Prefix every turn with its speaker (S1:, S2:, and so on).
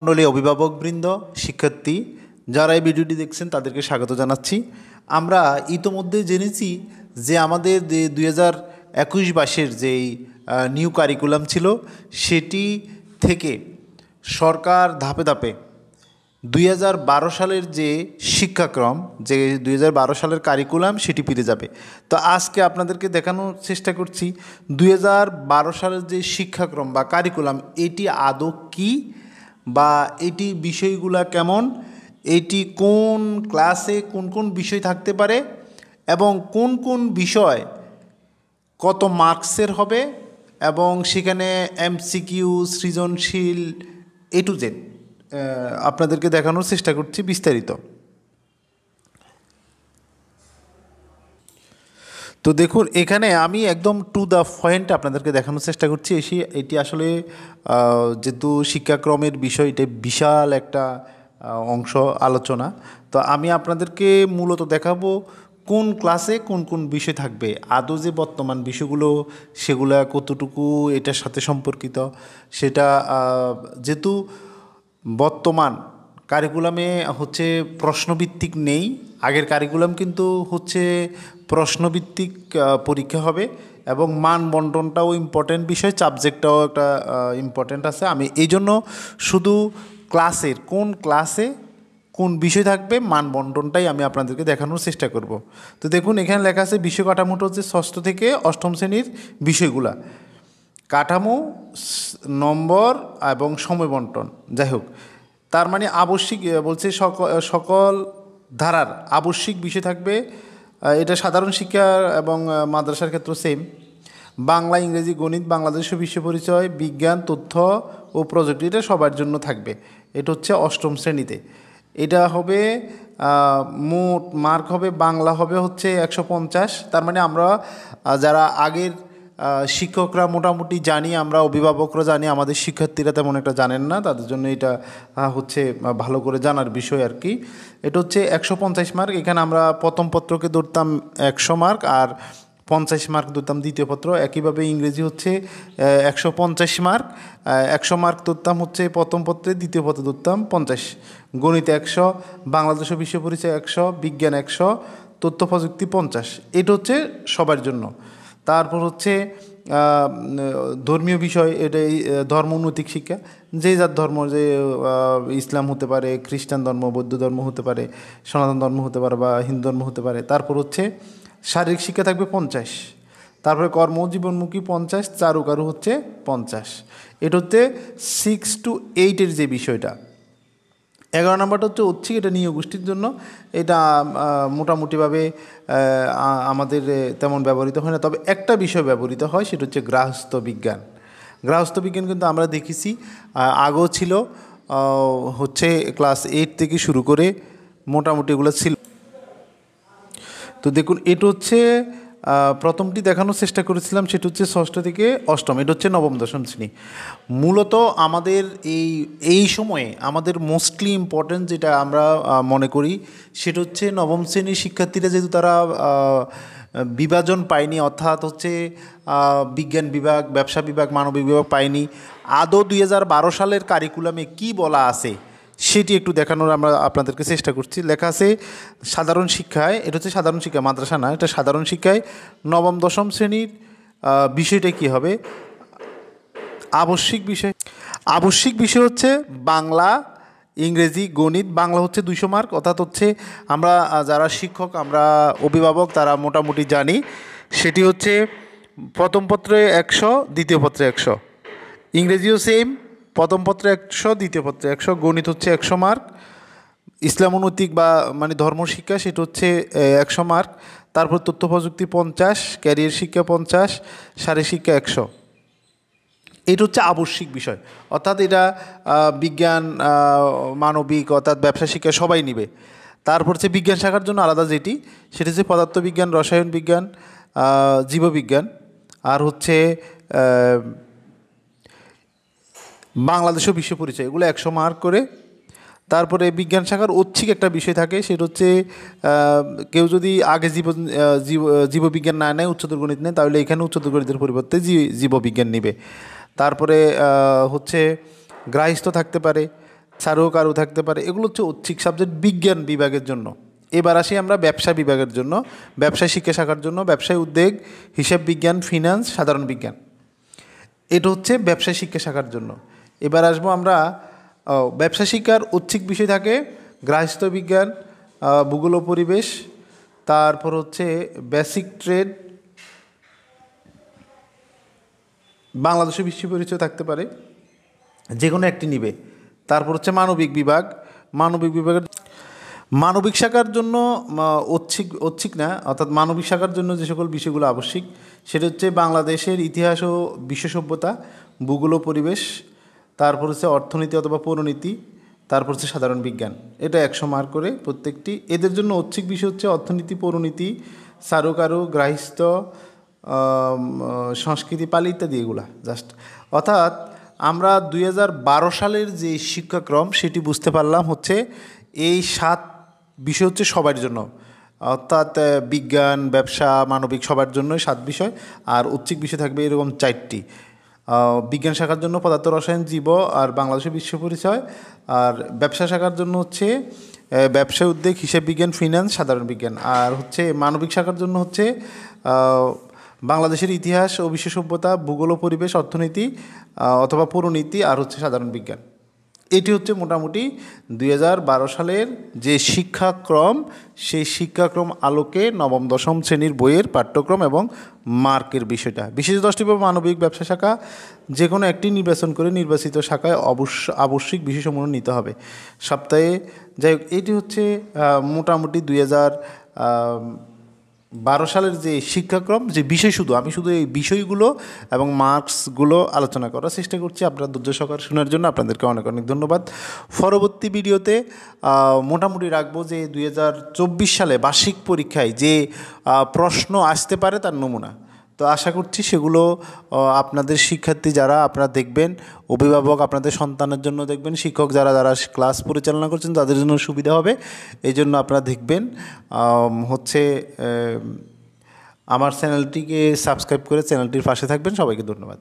S1: মণ্ডলী, অভিভাবকবৃন্দ, শিক্ষার্থী যারা এই ভিডিওটি দেখছেন তাদেরকে স্বাগত জানাচ্ছি। আমরা ইতোমধ্যে জেনেছি যে আমাদের যে 2021-22 যেই নিউ কারিকুলাম ছিল সেটি থেকে সরকার ধাপে ধাপে 2012 সালের যে শিক্ষাক্রম, যে 2012 সালের কারিকুলাম সেটি ফিরে যাবে। তো আজকে আপনাদেরকে দেখানোর চেষ্টা করছি 2012 সালের যে শিক্ষাক্রম বা কারিকুলাম এটি আদৌ কী, বা এটি বিষয়গুলো কেমন, এটি কোন ক্লাসে কোন কোন বিষয় থাকতে পারে এবং কোন কোন বিষয় কত মার্কসের হবে, এবং সেখানে এমসিকিউ, সৃজনশীল, এ টু জেড আপনাদেরকে দেখানোর চেষ্টা করছি বিস্তারিত। তো দেখুন, এখানে আমি একদম টু দ্য পয়েন্ট আপনাদেরকে দেখানোর চেষ্টা করছি। এটি আসলে যেহেতু শিক্ষাক্রমের বিষয়, এটা বিশাল একটা অংশ আলোচনা। তো আমি আপনাদেরকে মূলত দেখাবো কোন ক্লাসে কোন কোন বিষয় থাকবে, আদৌ যে বর্তমান বিষয়গুলো সেগুলা কতটুকু এটার সাথে সম্পর্কিত সেটা। যেহেতু বর্তমান কারিকুলামে হচ্ছে প্রশ্নভিত্তিক নেই, আগের কারিকুলাম কিন্তু হচ্ছে প্রশ্নভিত্তিক পরীক্ষা হবে, এবং মান বন্টনটাও ইম্পর্টেন্ট বিষয়, সাবজেক্টটাও একটা ইম্পর্টেন্ট আছে। আমি এই জন্য শুধু ক্লাসের কোন ক্লাসে কোন বিষয় থাকবে মান বন্টনটাই আমি আপনাদেরকে দেখানোর চেষ্টা করব। তো দেখুন, এখানে লেখা আছে বিষয় কাঠামোটা হচ্ছে ষষ্ঠ থেকে অষ্টম শ্রেণীর বিষয়গুলা, কাঠামো, নম্বর এবং সময় বন্টন। যাই হোক, তার মানে আবশ্যিক বলছে সকল ধারার আবশ্যিক বিষয় থাকবে। এটা সাধারণ শিক্ষা এবং মাদ্রাসার ক্ষেত্রে সেম। বাংলা, ইংরেজি, গণিত, বাংলাদেশ বিশ্ব পরিচয়, বিজ্ঞান, তথ্য ও প্রযুক্তি, এটা সবার জন্য থাকবে। এটা হচ্ছে অষ্টম শ্রেণীতে। এটা হবে মোট মার্ক হবে, বাংলা হবে হচ্ছে 150। তার মানে আমরা যারা আগের শিক্ষকরা মোটামুটি জানি, আমরা অভিভাবকরা জানি, আমাদের শিক্ষার্থীরা তেমন একটা জানেন না, তাদের জন্য এটা হচ্ছে ভালো করে জানার বিষয় আর কি। এটা হচ্ছে 150 মার্ক। এখানে আমরা প্রথম পত্রকে ধরতাম 100 মার্ক, আর 50 মার্ক ধরতাম দ্বিতীয় পত্র। একইভাবে ইংরেজি হচ্ছে 150 মার্ক, 100 মার্ক ধরতাম হচ্ছে প্রথম পত্রে, দ্বিতীয় পত্রে ধরতাম 50। গণিত 100, বাংলাদেশ বিশ্ব পরিচয় 100, বিজ্ঞান 100, তথ্য প্রযুক্তি 50। এটা হচ্ছে সবার জন্য। তারপর হচ্ছে ধর্মীয় বিষয়, এটাই ধর্ম নৈতিক শিক্ষা, যে যার ধর্ম, যে ইসলাম হতে পারে, খ্রিস্টান ধর্ম, বৌদ্ধ ধর্ম হতে পারে, সনাতন ধর্ম হতে পারে, বা হিন্দু ধর্ম হতে পারে। তারপর হচ্ছে শারীরিক শিক্ষা থাকবে 50। তারপরে কর্মজীবনমুখী 50, চারুকারু হচ্ছে 50। এটা হচ্ছে 6 to 8-এর যে বিষয়টা। 11 নম্বরটা হচ্ছে ঐচ্ছিক, এটা নিয়োগ গোষ্ঠীর জন্য। এটা মোটামুটিভাবে আমাদের তেমন ব্যবহৃত হয় না, তবে একটা বিষয় ব্যবহৃত হয়, সেটা হচ্ছে গৃহস্থ বিজ্ঞান। গৃহস্থ বিজ্ঞান কিন্তু আমরা দেখেছি আগেও ছিল, হচ্ছে ক্লাস 8 থেকে শুরু করে মোটামুটি এগুলো ছিল। তো দেখুন, এটা হচ্ছে প্রথমটি দেখানোর চেষ্টা করেছিলাম, সেটা হচ্ছে ষষ্ঠ থেকে অষ্টম, এটা হচ্ছে নবম দশম শ্রেণী। মূলত আমাদের এই সময়ে আমাদের মোস্টলি ইম্পর্ট্যান্ট যেটা আমরা মনে করি, সেটা হচ্ছে নবম শ্রেণীর শিক্ষার্থীরা যেহেতু তারা বিভাজন পায়নি, অর্থাৎ হচ্ছে বিজ্ঞান বিভাগ, ব্যবসা বিভাগ, মানবিক বিভাগ পায়নি, আদৌ 2012 সালের কারিকুলামে কি বলা আছে সেটি একটু দেখানোর আমরা আপনাদেরকে চেষ্টা করছি। লেখা আছে সাধারণ শিক্ষায়, এটা হচ্ছে সাধারণ শিক্ষা, মাদ্রাসা না, এটা সাধারণ শিক্ষায় নবম দশম শ্রেণীর বিষয়টা কী হবে, আবশ্যিক বিষয় হচ্ছে বাংলা, ইংরেজি, গণিত। বাংলা হচ্ছে 200 মার্ক, অর্থাৎ হচ্ছে আমরা যারা শিক্ষক, আমরা অভিভাবক, তারা মোটামুটি জানি। সেটি হচ্ছে প্রথম পত্রে 100, দ্বিতীয় পত্রে 100। ইংরেজিও সেম, প্রথম পত্রে 100, দ্বিতীয় পত্রে 100। গণিত হচ্ছে 100 মার্ক। ইসলাম নৈতিক বা মানে ধর্মশিক্ষা, সেটা হচ্ছে 100 মার্ক। তারপর তথ্য প্রযুক্তি 50, ক্যারিয়ার শিক্ষা 50, শারীরিক শিক্ষা 100। এটা হচ্ছে আবশ্যিক বিষয়, অর্থাৎ এটা বিজ্ঞান, মানবিক, অর্থাৎ ব্যবসা শিক্ষা সবাই নিবে। তারপর হচ্ছে বিজ্ঞান শাখার জন্য আলাদা যেটি, সেটা হচ্ছে পদার্থবিজ্ঞান, রসায়ন বিজ্ঞান, জীববিজ্ঞান, আর হচ্ছে বাংলাদেশও বিশ্ব পরিচয়, এগুলো 100 মার্ক করে। তারপরে বিজ্ঞান শাখার ঐচ্ছিক একটা বিষয় থাকে, সেটা হচ্ছে কেউ যদি আগে জীববিজ্ঞান না নেয়, উচ্চতর গণিত নেয়, তাহলে এখানে উচ্চতর গণিতের পরিবর্তে জীববিজ্ঞান নেবে। তারপরে হচ্ছে গ্রাহস্থ থাকতে পারে। কারো থাকতে পারে, এগুলো হচ্ছে ঐচ্ছিক সাবজেক্ট বিজ্ঞান বিভাগের জন্য। এবার আসি আমরা ব্যবসা বিভাগের জন্য, ব্যবসায় শিক্ষা শাখার জন্য ব্যবসায় উদ্যোগ, হিসাব বিজ্ঞান, ফিনান্স, সাধারণ বিজ্ঞান। এটা হচ্ছে ব্যবসায় শিক্ষা শাখার জন্য। এবার আসবো আমরা ব্যবসা শিক্ষার ঐচ্ছিক বিষয় থাকে গৃহস্থ বিজ্ঞান, ভূগোল ও পরিবেশ, তারপর হচ্ছে বেসিক ট্রেড, বাংলাদেশের বিশ্ব পরিচয় থাকতে পারে, যে কোনো একটি নিবে। তারপর হচ্ছে মানবিক বিভাগ, মানবিক বিভাগের মানবিক শাখার জন্য ঐচ্ছিক না, অর্থাৎ মানবিক শাখার জন্য যে সকল বিষয়গুলো আবশ্যিক সেটা হচ্ছে বাংলাদেশের ইতিহাস ও বিশ্ব সভ্যতা, ভূগোল ও পরিবেশ, তারপর হচ্ছে অর্থনীতি অথবা পৌরনীতি, তারপর হচ্ছে সাধারণ বিজ্ঞান। এটা 100 মার্ক করে প্রত্যেকটি। এদের জন্য ঐচ্ছিক বিষয় হচ্ছে অর্থনীতি, পৌরনীতি, কারু, গৃহস্থ, সংস্কৃতি, পালি ইত্যাদি, এগুলা জাস্ট। অর্থাৎ আমরা 2012 সালের যে শিক্ষাক্রম সেটি বুঝতে পারলাম হচ্ছে এই 7 বিষয় হচ্ছে সবার জন্য, অর্থাৎ বিজ্ঞান, ব্যবসা, মানবিক সবার জন্য 7 বিষয়, আর ঐচ্ছিক বিষয় থাকবে এরকম 4টি। বিজ্ঞান শাখার জন্য পদার্থ, রসায়ন, জীব আর বাংলাদেশের বিশ্ব পরিচয়। আর ব্যবসা শাখার জন্য হচ্ছে ব্যবসায় উদ্যোগ, হিসাব বিজ্ঞান, ফিনান্স, সাধারণ বিজ্ঞান। আর হচ্ছে মানবিক শাখার জন্য হচ্ছে বাংলাদেশের ইতিহাস ও বিশ্ব সভ্যতা, ভূগোল ও পরিবেশ, অর্থনীতি অথবা পৌরনীতি, আর হচ্ছে সাধারণ বিজ্ঞান। এটি হচ্ছে মোটামুটি 2012 সালের যে শিক্ষাক্রম, সেই শিক্ষাক্রম আলোকে নবম দশম শ্রেণীর বইয়ের পাঠ্যক্রম এবং মার্কের বিষয়টা। বিশেষ 10টি মানবিক ব্যবসা শাখা যে কোনো একটি নির্বাচন করে নির্বাচিত শাখায় আবশ্যিক বিষয়সমূহ নিতে হবে সপ্তাহে। যাই হোক, এটি হচ্ছে মোটামুটি 2012 সালের যে শিক্ষাক্রম, যে বিষয়, আমি শুধু এই বিষয়গুলো এবং মার্কসগুলো আলোচনা করার চেষ্টা করছি। আপনারা ধৈর্য সহকারে শোনার জন্য আপনাদেরকে অনেক অনেক ধন্যবাদ। পরবর্তী ভিডিওতে মোটামুটি রাখবো যে 2024 সালে বার্ষিক পরীক্ষায় যে প্রশ্ন আসতে পারে তার নমুনা। তো আশা করছি সেগুলো আপনাদের শিক্ষার্থী যারা আপনারা দেখবেন, অভিভাবক আপনাদের সন্তানের জন্য দেখবেন, শিক্ষক যারা ক্লাস পরিচালনা করছেন তাদের জন্য সুবিধা হবে। এই জন্য আপনারা দেখবেন। হচ্ছে আমার চ্যানেলটিকে সাবস্ক্রাইব করে চ্যানেলটির পাশে থাকবেন। সবাইকে ধন্যবাদ।